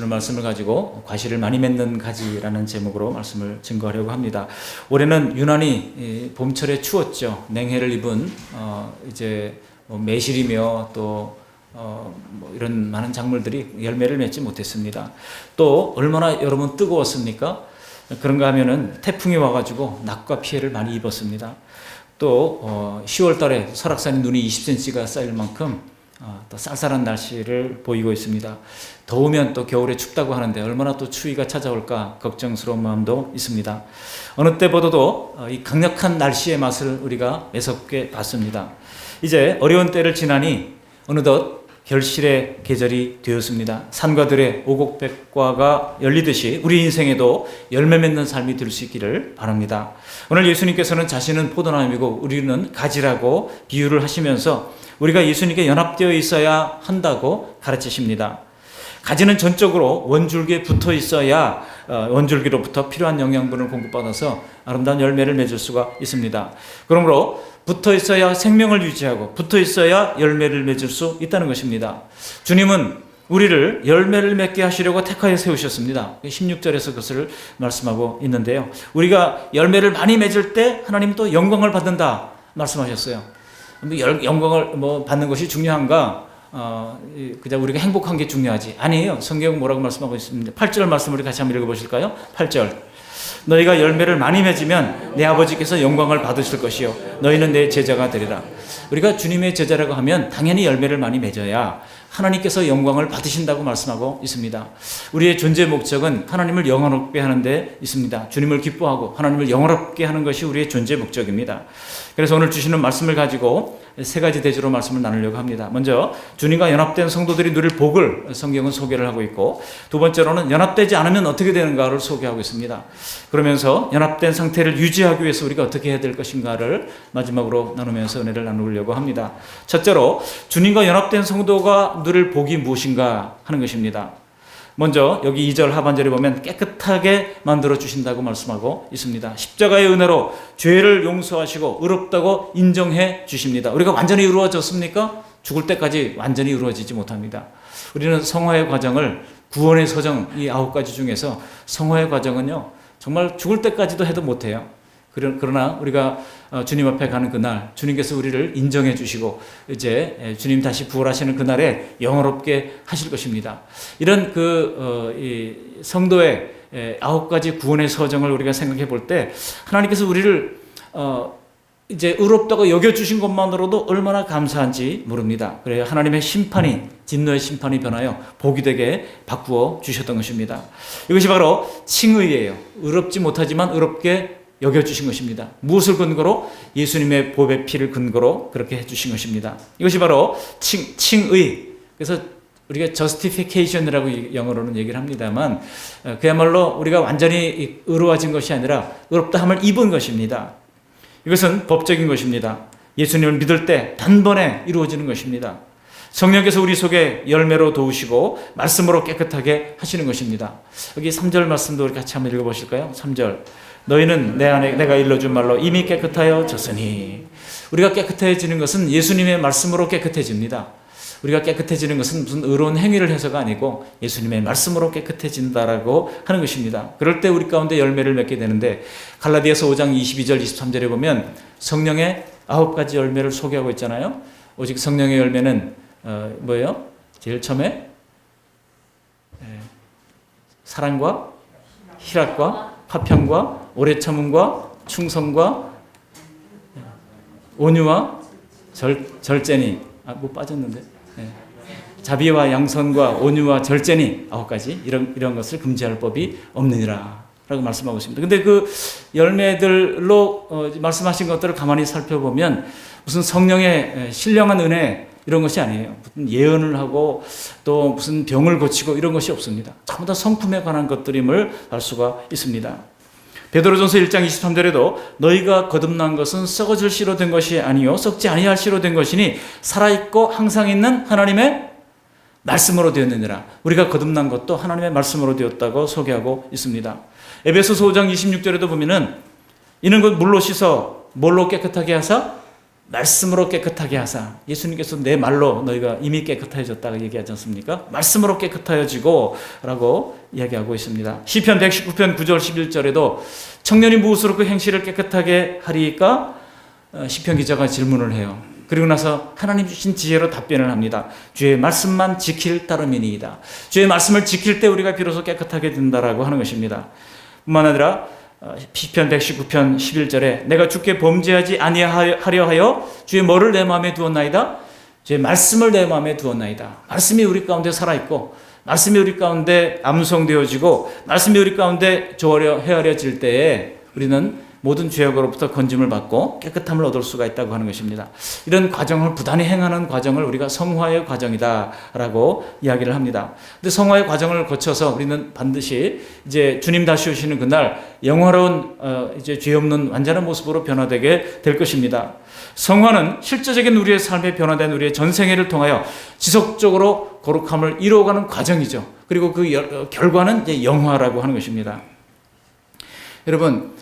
말씀을 가지고 과실을 많이 맺는 가지라는 제목으로 말씀을 증거하려고 합니다. 올해는 유난히 봄철에 추웠죠. 냉해를 입은 이제 매실이며 또 뭐 이런 많은 작물들이 열매를 맺지 못했습니다. 또 얼마나 여러분 뜨거웠습니까? 그런가 하면은 태풍이 와가지고 낙과 피해를 많이 입었습니다. 또 10월 달에 설악산에 눈이 20cm가 쌓일 만큼 또 쌀쌀한 날씨를 보이고 있습니다. 더우면 또 겨울에 춥다고 하는데 얼마나 또 추위가 찾아올까 걱정스러운 마음도 있습니다. 어느 때보다도 이 강력한 날씨의 맛을 우리가 매섭게 봤습니다. 이제 어려운 때를 지나니 어느덧 결실의 계절이 되었습니다. 산과 들의 오곡백과가 열리듯이 우리 인생에도 열매 맺는 삶이 될 수 있기를 바랍니다. 오늘 예수님께서는 자신은 포도나무이고 우리는 가지라고 비유를 하시면서 우리가 예수님께 연합되어 있어야 한다고 가르치십니다. 가지는 전적으로 원줄기에 붙어 있어야 원줄기로부터 필요한 영양분을 공급받아서 아름다운 열매를 맺을 수가 있습니다. 그러므로 붙어 있어야 생명을 유지하고 붙어 있어야 열매를 맺을 수 있다는 것입니다. 주님은 우리를 열매를 맺게 하시려고 택하여 세우셨습니다. 16절에서 그것을 말씀하고 있는데요. 우리가 열매를 많이 맺을 때 하나님 또 영광을 받는다 말씀하셨어요. 영광을 받는 것이 중요한가? 그냥 우리가 행복한 게 중요하지. 아니에요. 성경은 뭐라고 말씀하고 있습니다. 8절 말씀 우리 같이 한번 읽어보실까요? 8절. 너희가 열매를 많이 맺으면 내 아버지께서 영광을 받으실 것이요 너희는 내 제자가 되리라. 우리가 주님의 제자라고 하면 당연히 열매를 많이 맺어야 하나님께서 영광을 받으신다고 말씀하고 있습니다. 우리의 존재 목적은 하나님을 영화롭게 하는 데 있습니다. 주님을 기뻐하고 하나님을 영화롭게 하는 것이 우리의 존재 목적입니다. 그래서 오늘 주시는 말씀을 가지고 세 가지 대주로 말씀을 나누려고 합니다. 먼저 주님과 연합된 성도들이 누릴 복을 성경은 소개를 하고 있고, 두 번째로는 연합되지 않으면 어떻게 되는가를 소개하고 있습니다. 그러면서 연합된 상태를 유지하기 위해서 우리가 어떻게 해야 될 것인가를 마지막으로 나누면서 은혜를 나누려고 합니다. 첫째로 주님과 연합된 성도가 누릴 복이 무엇인가 하는 것입니다. 먼저 여기 2절 하반절에 보면 깨끗하게 만들어 주신다고 말씀하고 있습니다. 십자가의 은혜로 죄를 용서하시고 의롭다고 인정해 주십니다. 우리가 완전히 이루어졌습니까? 죽을 때까지 완전히 이루어지지 못합니다. 우리는 성화의 과정을, 구원의 서정 이 9가지 중에서 성화의 과정은요 정말 죽을 때까지도 해도 못해요. 그러나 우리가 주님 앞에 가는 그날 주님께서 우리를 인정해 주시고 이제 주님 다시 부활하시는 그날에 영원롭게 하실 것입니다. 이런 이 성도의 9가지 구원의 서정을 우리가 생각해 볼 때 하나님께서 우리를 이제 의롭다고 여겨주신 것만으로도 얼마나 감사한지 모릅니다. 그래야 하나님의 심판이, 진노의 심판이 변하여 복이 되게 바꾸어 주셨던 것입니다. 이것이 바로 칭의예요. 의롭지 못하지만 의롭게 여겨주신 것입니다. 무엇을 근거로? 예수님의 보배 피를 근거로 그렇게 해주신 것입니다. 이것이 바로 칭의. 그래서 우리가 justification이라고 영어로는 얘기를 합니다만 그야말로 우리가 완전히 의로워진 것이 아니라 의롭다함을 입은 것입니다. 이것은 법적인 것입니다. 예수님을 믿을 때 단번에 이루어지는 것입니다. 성령께서 우리 속에 열매로 도우시고 말씀으로 깨끗하게 하시는 것입니다. 여기 3절 말씀도 우리 같이 한번 읽어보실까요? 3절. 너희는 내 안에 내가 일러준 말로 이미 깨끗하여졌으니. 우리가 깨끗해지는 것은 예수님의 말씀으로 깨끗해집니다. 우리가 깨끗해지는 것은 무슨 의로운 행위를 해서가 아니고 예수님의 말씀으로 깨끗해진다라고 하는 것입니다. 그럴 때 우리 가운데 열매를 맺게 되는데 갈라디아서 5장 22절 23절에 보면 성령의 9가지 열매를 소개하고 있잖아요. 오직 성령의 열매는 뭐예요? 제일 처음에 사랑과 희락과 화평과 오래 참음과 충성과 온유와 절제니 뭐 빠졌는데 자비와 양선과 온유와 절제니 9가지 이런 것을 금지할 법이 없느니라 라고 말씀하고 있습니다. 근데 그 열매들로 말씀하신 것들을 가만히 살펴보면 무슨 성령의 신령한 은혜 이런 것이 아니에요. 무슨 예언을 하고 또 무슨 병을 고치고 이런 것이 없습니다. 전부 다 성품에 관한 것들임을 알 수가 있습니다. 베드로전서 1장 23절에도 너희가 거듭난 것은 썩어질 씨로 된 것이 아니요 썩지 아니할 씨로 된 것이니 살아있고 항상 있는 하나님의 말씀으로 되었느니라. 우리가 거듭난 것도 하나님의 말씀으로 되었다고 소개하고 있습니다. 에베소서 5장 26절에도 보면은 이는 곧 물로 씻어 뭘로 깨끗하게 하사 말씀으로 깨끗하게 하사. 예수님께서 내 말로 너희가 이미 깨끗해졌다고 얘기하지 않습니까? 말씀으로 깨끗해지고 라고 이야기하고 있습니다. 시편 119편 9절 11절에도 청년이 무엇으로 그 행실을 깨끗하게 하리까? 시편 기자가 질문을 해요. 그리고 나서 하나님 주신 지혜로 답변을 합니다. 주의 말씀만 지킬 따름이니이다. 주의 말씀을 지킬 때 우리가 비로소 깨끗하게 된다라고 하는 것입니다. 뿐만 아니라 시편 119편 11절에 내가 주께 범죄하지 아니하려 하여 주의 뭐를 내 마음에 두었나이다? 주의 말씀을 내 마음에 두었나이다. 말씀이 우리 가운데 살아있고 말씀이 우리 가운데 암송되어지고 말씀이 우리 가운데 헤아려질 때에 우리는 모든 죄악으로부터 건짐을 받고 깨끗함을 얻을 수가 있다고 하는 것입니다. 이런 과정을 부단히 행하는 과정을 우리가 성화의 과정이다라고 이야기를 합니다. 근데 성화의 과정을 거쳐서 우리는 반드시 이제 주님 다시 오시는 그날 영화로운 이제 죄 없는 완전한 모습으로 변화되게 될 것입니다. 성화는 실제적인 우리의 삶에 변화된 우리의 전생애를 통하여 지속적으로 거룩함을 이루어가는 과정이죠. 그리고 그 결과는 이제 영화라고 하는 것입니다. 여러분,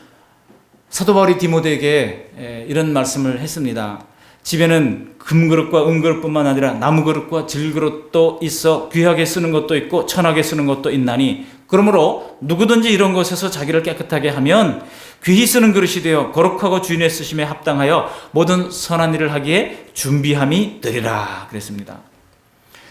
사도 바울이 디모데에게 이런 말씀을 했습니다. 집에는 금그릇과 은그릇뿐만 아니라 나무그릇과 질그릇도 있어 귀하게 쓰는 것도 있고 천하게 쓰는 것도 있나니 그러므로 누구든지 이런 것에서 자기를 깨끗하게 하면 귀히 쓰는 그릇이 되어 거룩하고 주인의 쓰심에 합당하여 모든 선한 일을 하기에 준비함이 되리라 그랬습니다.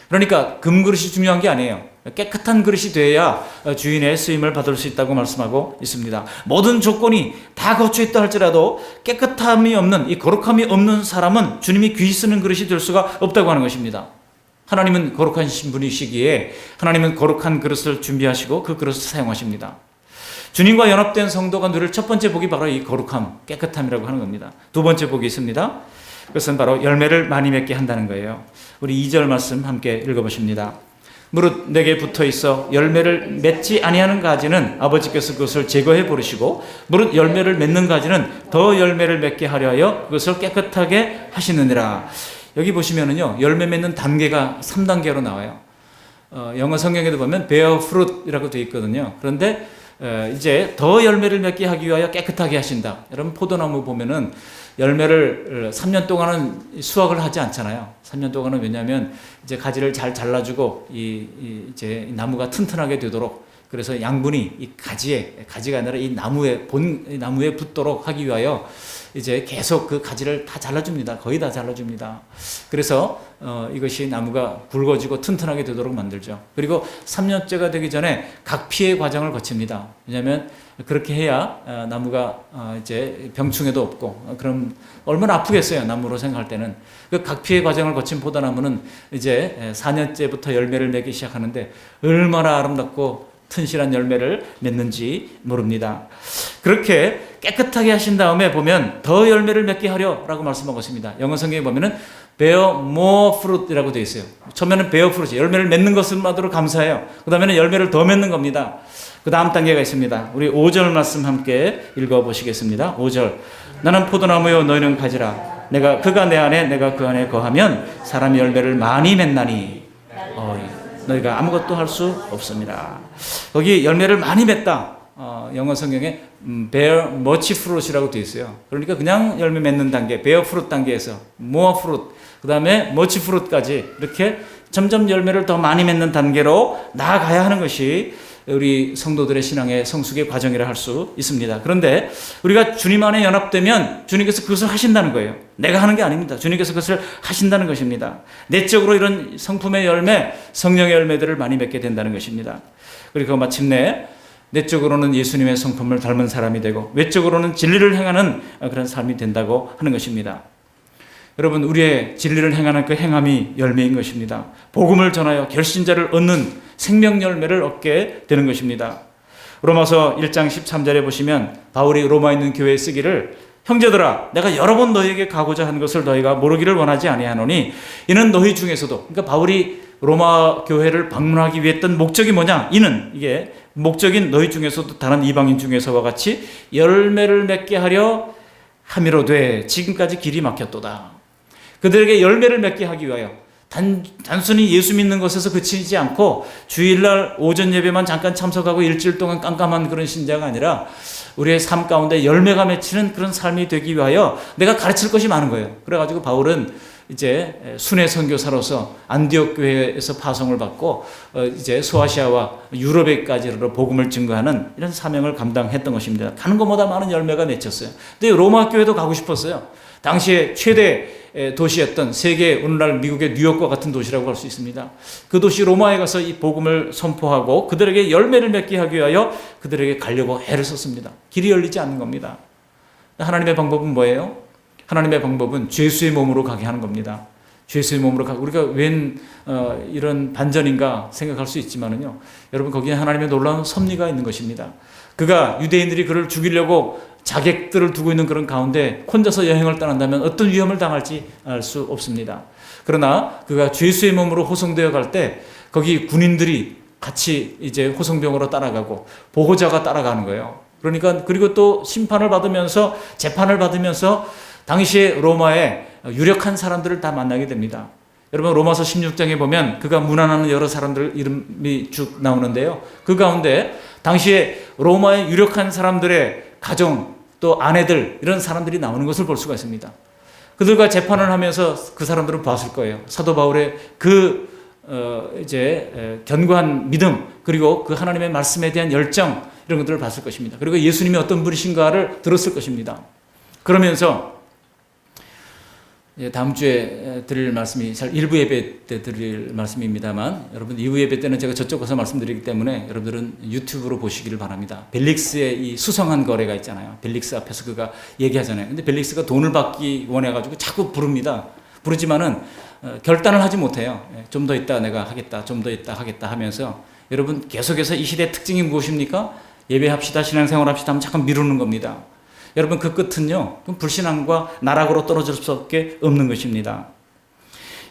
그러니까 금그릇이 중요한 게 아니에요. 깨끗한 그릇이 되어야 주인의 쓰임을 받을 수 있다고 말씀하고 있습니다. 모든 조건이 다 갖춰있다 할지라도 깨끗함이 없는, 이 거룩함이 없는 사람은 주님이 귀히 쓰는 그릇이 될 수가 없다고 하는 것입니다. 하나님은 거룩한 분이시기에 하나님은 거룩한 그릇을 준비하시고 그 그릇을 사용하십니다. 주님과 연합된 성도가 누릴 첫 번째 복이 바로 이 거룩함, 깨끗함이라고 하는 겁니다. 두 번째 복이 있습니다. 그것은 바로 열매를 많이 맺게 한다는 거예요. 우리 2절 말씀 함께 읽어보십니다. 무릇 내게 붙어 있어 열매를 맺지 아니하는 가지는 아버지께서 그것을 제거해 버리시고 무릇 열매를 맺는 가지는 더 열매를 맺게 하려 하여 그것을 깨끗하게 하시느니라. 여기 보시면은요, 열매 맺는 단계가 3단계로 나와요. 영어 성경에도 보면 bear fruit이라고 되어 있거든요. 그런데 이제 더 열매를 맺게 하기 위하여 깨끗하게 하신다. 여러분, 포도나무 보면은 열매를 3년 동안은 수확을 하지 않잖아요. 3년 동안은 왜냐하면 이제 가지를 잘 잘라주고 이제 나무가 튼튼하게 되도록, 그래서 양분이 이 가지가 아니라 이 나무에 붙도록 하기 위하여 이제 계속 그 가지를 다 잘라줍니다. 거의 다 잘라줍니다. 그래서 이것이 나무가 굵어지고 튼튼하게 되도록 만들죠. 그리고 3년째가 되기 전에 각피의 과정을 거칩니다. 왜냐하면 그렇게 해야 나무가 이제 병충해도 없고, 그럼 얼마나 아프겠어요, 나무로 생각할 때는. 그 각피의 과정을 거친 포도나무는 이제 4년째부터 열매를 맺기 시작하는데 얼마나 아름답고 튼실한 열매를 맺는지 모릅니다. 그렇게 깨끗하게 하신 다음에 보면 더 열매를 맺게 하려라고 말씀하고 있습니다. 영어 성경에 보면은 bear more fruit이라고 되어 있어요. 처음에는 bear fruit, 열매를 맺는 것만으로 감사해요. 그 다음에는 열매를 더 맺는 겁니다. 그 다음 단계가 있습니다. 우리 5절 말씀 함께 읽어보시겠습니다. 5절. 나는 포도나무요 너희는 가지라. 그가 내 안에 내가 그 안에 거하면 사람이 열매를 많이 맺나니 너희가 아무것도 할 수 없습니다. 거기 열매를 많이 맺다. 영어 성경에 bear much fruit이라고 되어 있어요. 그러니까 그냥 열매 맺는 단계, bear fruit 단계에서 more fruit, 그 다음에 much fruit까지 이렇게 점점 열매를 더 많이 맺는 단계로 나아가야 하는 것이 우리 성도들의 신앙의 성숙의 과정이라 할 수 있습니다. 그런데 우리가 주님 안에 연합되면 주님께서 그것을 하신다는 거예요. 내가 하는 게 아닙니다. 주님께서 그것을 하신다는 것입니다. 내적으로 이런 성품의 열매, 성령의 열매들을 많이 맺게 된다는 것입니다. 그리고 마침내 내적으로는 예수님의 성품을 닮은 사람이 되고 외적으로는 진리를 행하는 그런 삶이 된다고 하는 것입니다. 여러분, 우리의 진리를 행하는 그 행함이 열매인 것입니다. 복음을 전하여 결신자를 얻는 생명 열매를 얻게 되는 것입니다. 로마서 1장 13절에 보시면 바울이 로마에 있는 교회에 쓰기를, 형제들아, 내가 여러 번 너희에게 가고자 한 것을 너희가 모르기를 원하지 아니하노니 이는 너희 중에서도, 그러니까 바울이 로마 교회를 방문하기 위해 했던 목적이 뭐냐? 이게 목적인 너희 중에서도 다른 이방인 중에서와 같이 열매를 맺게 하려 함이로되 지금까지 길이 막혔도다. 그들에게 열매를 맺게 하기 위하여, 단순히 예수 믿는 것에서 그치지 않고 주일날 오전 예배만 잠깐 참석하고 일주일 동안 깜깜한 그런 신자가 아니라 우리의 삶 가운데 열매가 맺히는 그런 삶이 되기 위하여 내가 가르칠 것이 많은 거예요. 그래가지고 바울은 이제 순회 선교사로서 안디옥 교회에서 파송을 받고 이제 소아시아와 유럽에까지로 복음을 증거하는 이런 사명을 감당했던 것입니다. 가는 것보다 많은 열매가 맺혔어요. 근데 로마 교회도 가고 싶었어요. 당시에 최대 도시였던 세계 오늘날 미국의 뉴욕과 같은 도시라고 할 수 있습니다. 그 도시 로마에 가서 이 복음을 선포하고 그들에게 열매를 맺게 하기 위하여 그들에게 가려고 애를 썼습니다. 길이 열리지 않는 겁니다. 하나님의 방법은 뭐예요? 하나님의 방법은 죄수의 몸으로 가게 하는 겁니다. 죄수의 몸으로 가게. 우리가 웬 이런 반전인가 생각할 수 있지만은요. 여러분 거기에 하나님의 놀라운 섭리가 있는 것입니다. 그가 유대인들이 그를 죽이려고 자객들을 두고 있는 그런 가운데 혼자서 여행을 떠난다면 어떤 위험을 당할지 알 수 없습니다. 그러나 그가 죄수의 몸으로 호송되어 갈 때 거기 군인들이 같이 이제 호송병으로 따라가고 보호자가 따라가는 거예요. 그러니까 그리고 또 심판을 받으면서 재판을 받으면서 당시에 로마의 유력한 사람들을 다 만나게 됩니다. 여러분 로마서 16장에 보면 그가 문안하는 여러 사람들 이름이 쭉 나오는데요. 그 가운데 당시에 로마의 유력한 사람들의 가정 또 아내들 이런 사람들이 나오는 것을 볼 수가 있습니다. 그들과 재판을 하면서 그 사람들은 봤을 거예요. 사도 바울의 그 이제 견고한 믿음 그리고 그 하나님의 말씀에 대한 열정 이런 것들을 봤을 것입니다. 그리고 예수님이 어떤 분이신가를 들었을 것입니다. 그러면서 다음 주에 드릴 말씀이 일부 예배 때 드릴 말씀입니다만 여러분 2부 예배 때는 제가 저쪽 가서 말씀드리기 때문에 여러분들은 유튜브로 보시기를 바랍니다. 벨릭스의 이 수성한 거래가 있잖아요. 벨릭스 앞에서 그가 얘기하잖아요. 근데 벨릭스가 돈을 받기 원해가지고 자꾸 부릅니다. 부르지만은 결단을 하지 못해요. 좀 더 있다 내가 하겠다, 좀 더 있다 하겠다 하면서 여러분 계속해서 이 시대의 특징이 무엇입니까? 예배합시다, 신앙생활합시다 하면 잠깐 미루는 겁니다. 여러분 그 끝은요 불신앙과 나락으로 떨어질 수밖에 없는 것입니다.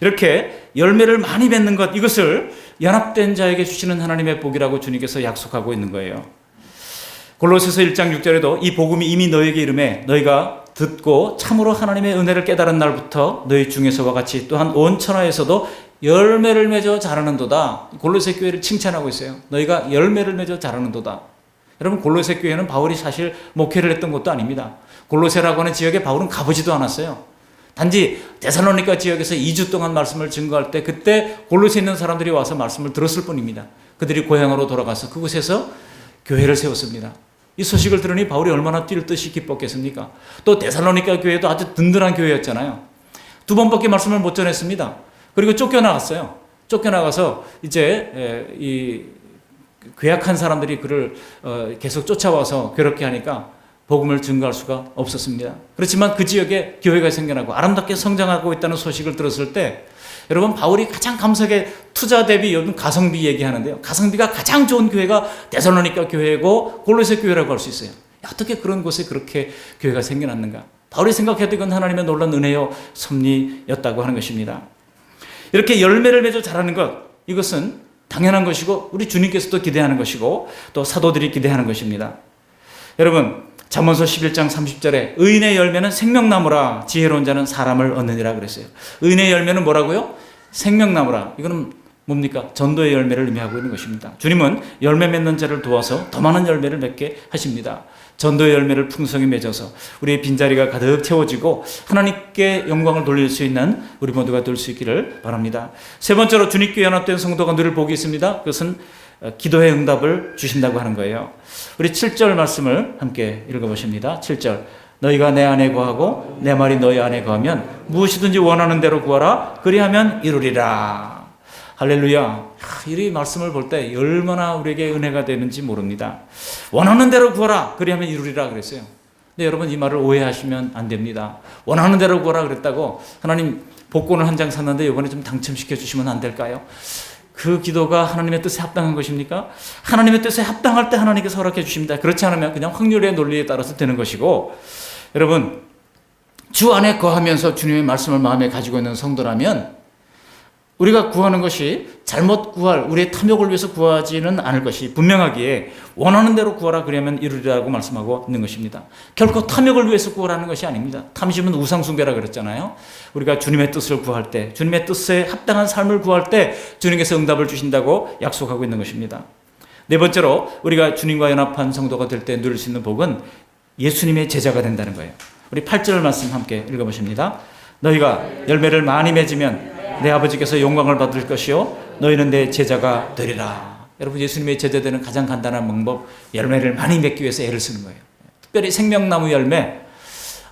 이렇게 열매를 많이 맺는 것 이것을 연합된 자에게 주시는 하나님의 복이라고 주님께서 약속하고 있는 거예요. 골로새서 1장 6절에도 이 복음이 이미 너에게 이르매 너희가 듣고 참으로 하나님의 은혜를 깨달은 날부터 너희 중에서와 같이 또한 온 천하에서도 열매를 맺어 자라는도다. 골로새 교회를 칭찬하고 있어요. 너희가 열매를 맺어 자라는도다. 여러분 골로새 교회는 바울이 사실 목회를 했던 것도 아닙니다. 골로새라고 하는 지역에 바울은 가보지도 않았어요. 단지 데살로니가 지역에서 2주 동안 말씀을 증거할 때 그때 골로새에 있는 사람들이 와서 말씀을 들었을 뿐입니다. 그들이 고향으로 돌아가서 그곳에서 교회를 세웠습니다. 이 소식을 들으니 바울이 얼마나 뛸 듯이 기뻤겠습니까? 또 데살로니가 교회도 아주 든든한 교회였잖아요. 2번밖에 말씀을 못 전했습니다. 그리고 쫓겨나갔어요. 쫓겨나가서 이제 이 괴악한 사람들이 그를 계속 쫓아와서 괴롭게 하니까 복음을 증거할 수가 없었습니다. 그렇지만 그 지역에 교회가 생겨나고 아름답게 성장하고 있다는 소식을 들었을 때 여러분 바울이 가장 감사하게 투자 대비 요즘 가성비 얘기하는데요. 가성비가 가장 좋은 교회가 데살로니가 교회고 골로새 교회라고 할 수 있어요. 어떻게 그런 곳에 그렇게 교회가 생겨났는가? 바울이 생각해도 이건 하나님의 놀라운 은혜요 섭리였다고 하는 것입니다. 이렇게 열매를 맺어 자라는 것 이것은 당연한 것이고 우리 주님께서도 기대하는 것이고 또 사도들이 기대하는 것입니다. 여러분 잠언서 11장 30절에 의인의 열매는 생명나무라 지혜로운 자는 사람을 얻느니라 그랬어요. 의인의 열매는 뭐라고요? 생명나무라. 이거는 뭡니까? 전도의 열매를 의미하고 있는 것입니다. 주님은 열매 맺는 자를 도와서 더 많은 열매를 맺게 하십니다. 전도의 열매를 풍성히 맺어서 우리의 빈자리가 가득 채워지고 하나님께 영광을 돌릴 수 있는 우리 모두가 될 수 있기를 바랍니다. 세 번째로 주님께 연합된 성도가 누릴 복이 있습니다. 그것은 기도의 응답을 주신다고 하는 거예요. 우리 7절 말씀을 함께 읽어보십니다. 7절 너희가 내 안에 거하고 내 말이 너희 안에 거하면 무엇이든지 원하는 대로 구하라 그리하면 이루리라. 할렐루야. 이 말씀을 볼 때 얼마나 우리에게 은혜가 되는지 모릅니다. 원하는 대로 구하라 그리하면 이루리라 그랬어요. 근데 여러분 이 말을 오해하시면 안 됩니다. 원하는 대로 구하라 그랬다고 하나님 복권을 한 장 샀는데 이번에 좀 당첨시켜 주시면 안 될까요? 그 기도가 하나님의 뜻에 합당한 것입니까? 하나님의 뜻에 합당할 때 하나님께서 허락해 주십니다. 그렇지 않으면 그냥 확률의 논리에 따라서 되는 것이고 여러분 주 안에 거하면서 주님의 말씀을 마음에 가지고 있는 성도라면 우리가 구하는 것이 잘못 구할 우리의 탐욕을 위해서 구하지는 않을 것이 분명하기에 원하는 대로 구하라 그러면 이루리라고 말씀하고 있는 것입니다. 결코 탐욕을 위해서 구하라는 것이 아닙니다. 탐심은 우상숭배라 그랬잖아요. 우리가 주님의 뜻을 구할 때, 주님의 뜻에 합당한 삶을 구할 때 주님께서 응답을 주신다고 약속하고 있는 것입니다. 네 번째로 우리가 주님과 연합한 성도가 될 때 누릴 수 있는 복은 예수님의 제자가 된다는 거예요. 우리 8절 말씀 함께 읽어보십니다. 너희가 열매를 많이 맺으면 내 아버지께서 영광을 받을 것이요 너희는 내 제자가 되리라. 여러분, 예수님의 제자 되는 가장 간단한 방법, 열매를 많이 맺기 위해서 애를 쓰는 거예요. 특별히 생명나무 열매,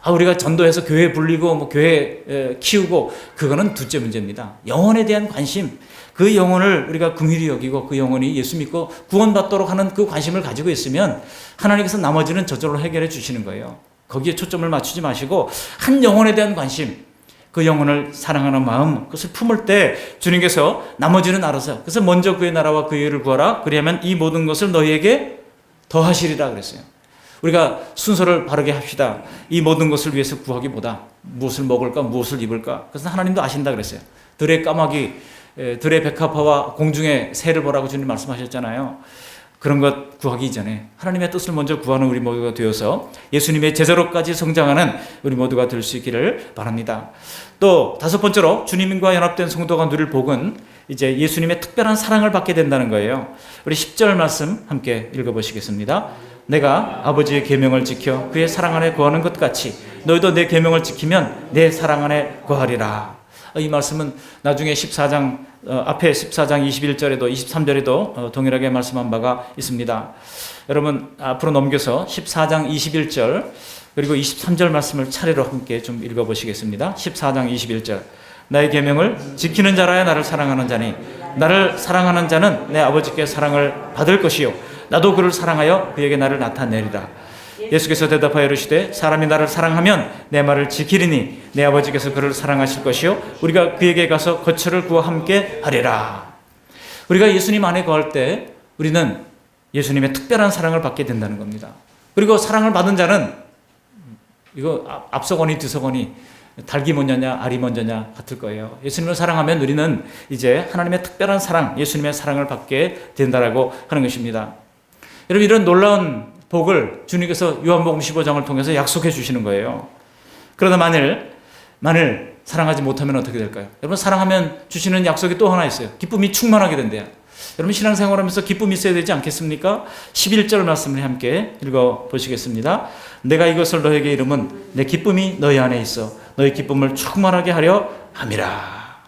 우리가 전도해서 교회 불리고 뭐 교회 키우고 그거는 둘째 문제입니다. 영혼에 대한 관심, 그 영혼을 우리가 긍휼히 여기고 그 영혼이 예수 믿고 구원받도록 하는 그 관심을 가지고 있으면 하나님께서 나머지는 저절로 해결해 주시는 거예요. 거기에 초점을 맞추지 마시고 한 영혼에 대한 관심, 그 영혼을 사랑하는 마음, 그것을 품을 때 주님께서 나머지는 알아서, 그래서 먼저 그의 나라와 그의 의를 구하라. 그리하면 이 모든 것을 너희에게 더하시리라 그랬어요. 우리가 순서를 바르게 합시다. 이 모든 것을 위해서 구하기보다 무엇을 먹을까, 무엇을 입을까. 그것은 하나님도 아신다 그랬어요. 들의 까마귀, 들의 백합화와 공중의 새를 보라고 주님 말씀하셨잖아요. 그런 것 구하기 이전에 하나님의 뜻을 먼저 구하는 우리 모두가 되어서 예수님의 제자로까지 성장하는 우리 모두가 될 수 있기를 바랍니다. 또 다섯 번째로 주님과 연합된 성도가 누릴 복은 이제 예수님의 특별한 사랑을 받게 된다는 거예요. 우리 10절 말씀 함께 읽어보시겠습니다. 내가 아버지의 계명을 지켜 그의 사랑 안에 거하는 것 같이 너희도 내 계명을 지키면 내 사랑 안에 거하리라. 이 말씀은 나중에 14장 앞에 14장 21절에도 23절에도 동일하게 말씀한 바가 있습니다. 여러분 앞으로 넘겨서 14장 21절 그리고 23절 말씀을 차례로 함께 좀 읽어보시겠습니다. 14장 21절 나의 계명을 지키는 자라야 나를 사랑하는 자니 나를 사랑하는 자는 내 아버지께 사랑을 받을 것이요 나도 그를 사랑하여 그에게 나를 나타내리라. 예수께서 대답하여 이르시되 사람이 나를 사랑하면 내 말을 지키리니 내 아버지께서 그를 사랑하실 것이요 우리가 그에게 가서 거처를 구하 함께 하리라. 우리가 예수님 안에 거할 때 우리는 예수님의 특별한 사랑을 받게 된다는 겁니다. 그리고 사랑을 받은 자는 이거 앞서거니 뒤서거니 닭이 먼저냐 알이 먼저냐 같을 거예요. 예수님을 사랑하면 우리는 이제 하나님의 특별한 사랑, 예수님의 사랑을 받게 된다라고 하는 것입니다. 여러분 이런 놀라운 복을 주님께서 요한복음 15장을 통해서 약속해 주시는 거예요. 그러다 만일 사랑하지 못하면 어떻게 될까요? 여러분 사랑하면 주시는 약속이 또 하나 있어요. 기쁨이 충만하게 된대요. 여러분 신앙생활하면서 기쁨이 있어야 되지 않겠습니까? 11절 말씀을 함께 읽어보시겠습니다. 내가 이것을 너에게 이름은 내 기쁨이 너희 안에 있어 너희 기쁨을 충만하게 하려 함이라.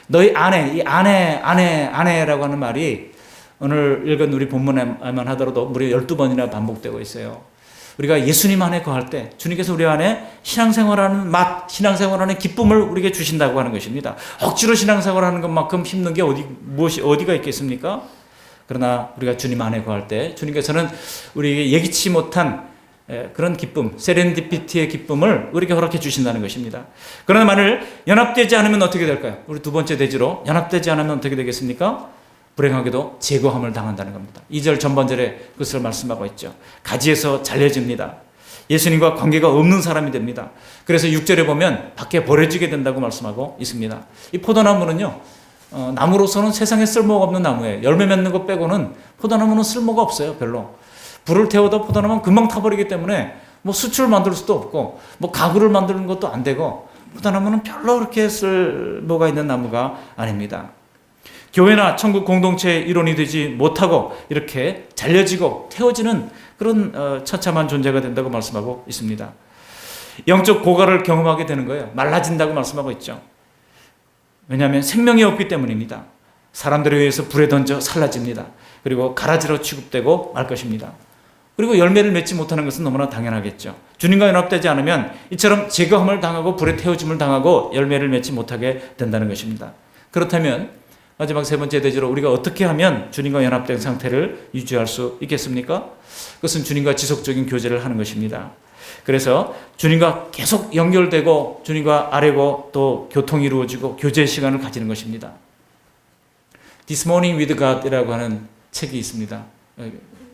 너희 안에, 이 안에라고 하는 말이 오늘 읽은 우리 본문에만 하더라도 무려 12번이나 반복되고 있어요. 우리가 예수님 안에 거할 때 주님께서 우리 안에 신앙생활하는 맛, 신앙생활하는 기쁨을 우리에게 주신다고 하는 것입니다. 억지로 신앙생활하는 것만큼 힘든 게 어디가 있겠습니까? 그러나 우리가 주님 안에 거할 때 주님께서는 우리에게 예기치 못한 그런 기쁨, 세렌디피티의 기쁨을 우리에게 허락해 주신다는 것입니다. 그러나 만일 연합되지 않으면 어떻게 될까요? 우리 두 번째 대지로 연합되지 않으면 어떻게 되겠습니까? 불행하게도 제거함을 당한다는 겁니다. 2절 전반절에 그것을 말씀하고 있죠. 가지에서 잘려집니다. 예수님과 관계가 없는 사람이 됩니다. 그래서 6절에 보면 밖에 버려지게 된다고 말씀하고 있습니다. 이 포도나무는요, 나무로서는 세상에 쓸모가 없는 나무예요. 열매 맺는 것 빼고는 포도나무는 쓸모가 없어요. 별로. 불을 태워도 포도나무는 금방 타버리기 때문에 뭐 수출을 만들 수도 없고 뭐 가구를 만드는 것도 안 되고 포도나무는 별로 그렇게 쓸모가 있는 나무가 아닙니다. 교회나 천국 공동체의 일원이 되지 못하고 이렇게 잘려지고 태워지는 그런 처참한 존재가 된다고 말씀하고 있습니다. 영적 고갈을 경험하게 되는 거예요. 말라진다고 말씀하고 있죠. 왜냐하면 생명이 없기 때문입니다. 사람들에 의해서 불에 던져 살라집니다. 그리고 가라지로 취급되고 말 것입니다. 그리고 열매를 맺지 못하는 것은 너무나 당연하겠죠. 주님과 연합되지 않으면 이처럼 제거함을 당하고 불에 태워짐을 당하고 열매를 맺지 못하게 된다는 것입니다. 그렇다면 마지막 세 번째 대지로 우리가 어떻게 하면 주님과 연합된 상태를 유지할 수 있겠습니까? 그것은 주님과 지속적인 교제를 하는 것입니다. 그래서 주님과 계속 연결되고 주님과 아뢰고 또 교통이 이루어지고 교제의 시간을 가지는 것입니다. This Morning with God이라고 하는 책이 있습니다.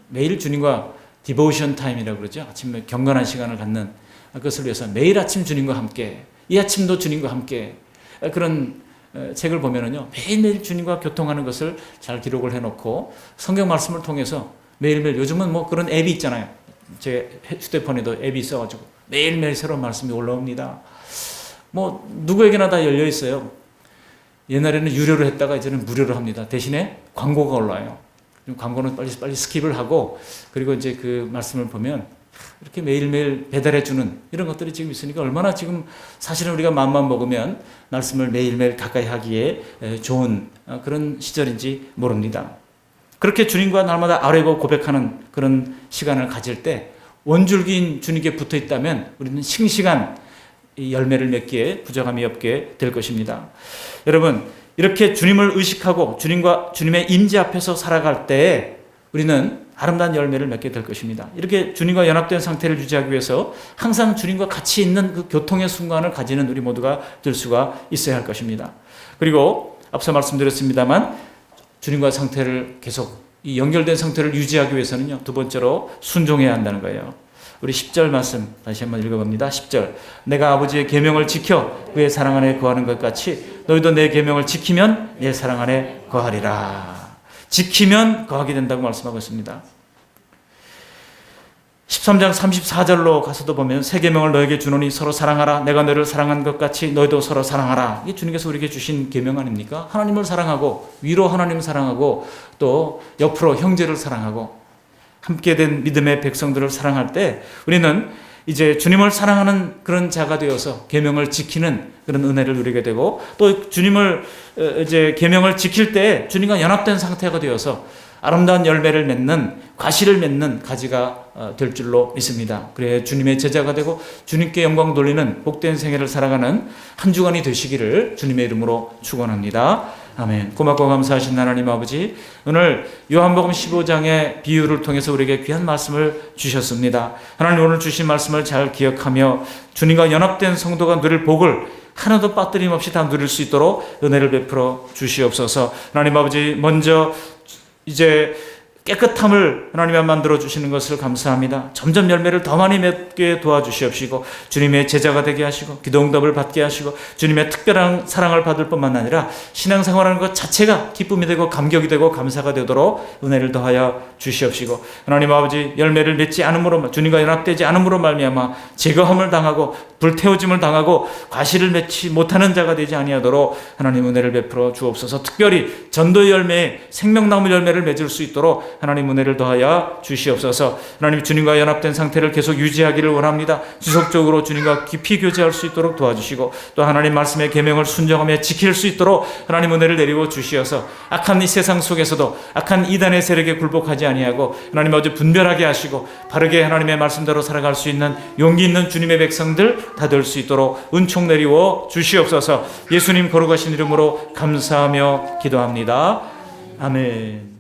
매일 주님과 디보션 타임이라고 그러죠. 아침에 경건한 시간을 갖는 그것을 위해서 매일 아침 주님과 함께 이 아침도 주님과 함께 그런 책을 보면은요, 매일매일 주님과 교통하는 것을 잘 기록을 해놓고 성경 말씀을 통해서 매일매일, 요즘은 뭐 그런 앱이 있잖아요. 제 휴대폰에도 앱이 있어가지고 매일매일 새로운 말씀이 올라옵니다. 뭐 누구에게나 다 열려 있어요. 옛날에는 유료로 했다가 이제는 무료로 합니다. 대신에 광고가 올라와요. 광고는 빨리 스킵을 하고, 그리고 이제 그 말씀을 보면 이렇게 매일매일 배달해주는 이런 것들이 지금 있으니까 얼마나 지금 사실은 우리가 마음만 먹으면 말씀을 매일매일 가까이 하기에 좋은 그런 시절인지 모릅니다. 그렇게 주님과 날마다 아뢰고 고백하는 그런 시간을 가질 때 원줄기인 주님께 붙어 있다면 우리는 싱싱한 열매를 맺기에 부족함이 없게 될 것입니다. 여러분, 이렇게 주님을 의식하고 주님의 임재 앞에서 살아갈 때 우리는 아름다운 열매를 맺게 될 것입니다. 이렇게 주님과 연합된 상태를 유지하기 위해서 항상 주님과 같이 있는 그 교통의 순간을 가지는 우리 모두가 될 수가 있어야 할 것입니다. 그리고 앞서 말씀드렸습니다만 주님과 상태를 계속 이 연결된 상태를 유지하기 위해서는요, 두 번째로 순종해야 한다는 거예요. 우리 10절 말씀 다시 한번 읽어봅니다. 10절. 내가 아버지의 계명을 지켜 그의 사랑 안에 거하는 것 같이 너희도 내 계명을 지키면 내 사랑 안에 거하리라. 지키면 거하게 된다고 말씀하고 있습니다. 13장 34절로 가서도 보면 새 계명을 너에게 주노니 서로 사랑하라. 내가 너를 사랑한 것 같이 너희도 서로 사랑하라. 이게 주님께서 우리에게 주신 계명 아닙니까? 하나님을 사랑하고 위로 하나님을 사랑하고 또 옆으로 형제를 사랑하고 함께 된 믿음의 백성들을 사랑할 때 우리는 이제 주님을 사랑하는 그런 자가 되어서 계명을 지키는 그런 은혜를 누리게 되고, 또 주님을 이제 계명을 지킬 때 주님과 연합된 상태가 되어서 아름다운 열매를 맺는, 과실을 맺는 가지가 될 줄로 믿습니다. 그래 주님의 제자가 되고 주님께 영광 돌리는 복된 생애를 살아가는 한 주간이 되시기를 주님의 이름으로 축원합니다. 아멘. 고맙고 감사하신 하나님 아버지, 오늘 요한복음 15장의 비유를 통해서 우리에게 귀한 말씀을 주셨습니다. 하나님, 오늘 주신 말씀을 잘 기억하며 주님과 연합된 성도가 누릴 복을 하나도 빠뜨림 없이 다 누릴 수 있도록 은혜를 베풀어 주시옵소서. 하나님 아버지, 먼저 이제 깨끗함을 하나님이 만들어 주시는 것을 감사합니다. 점점 열매를 더 많이 맺게 도와주시옵시고 주님의 제자가 되게 하시고 기도응답을 받게 하시고 주님의 특별한 사랑을 받을 뿐만 아니라 신앙생활하는 것 자체가 기쁨이 되고 감격이 되고 감사가 되도록 은혜를 더하여 주시옵시고, 하나님 아버지, 열매를 맺지 않음으로, 주님과 연합되지 않음으로 말미암아 제거함을 당하고 불태워짐을 당하고 과실을 맺지 못하는 자가 되지 아니하도록 하나님 은혜를 베풀어 주옵소서. 특별히 전도의 열매, 생명나무 열매를 맺을 수 있도록 하나님 은혜를 더하여 주시옵소서. 하나님, 주님과 연합된 상태를 계속 유지하기를 원합니다. 지속적으로 주님과 깊이 교제할 수 있도록 도와주시고, 또 하나님 말씀의 계명을 순종하며 지킬 수 있도록 하나님 은혜를 내리고 주시어서 악한 이 세상 속에서도 악한 이단의 세력에 굴복하지 아니하고 하나님 아버지 분별하게 하시고 바르게 하나님의 말씀대로 살아갈 수 있는 용기 있는 주님의 백성들 다 될 수 있도록 은총 내리워 주시옵소서. 예수님 거룩하신 이름으로 감사하며 기도합니다. 아멘.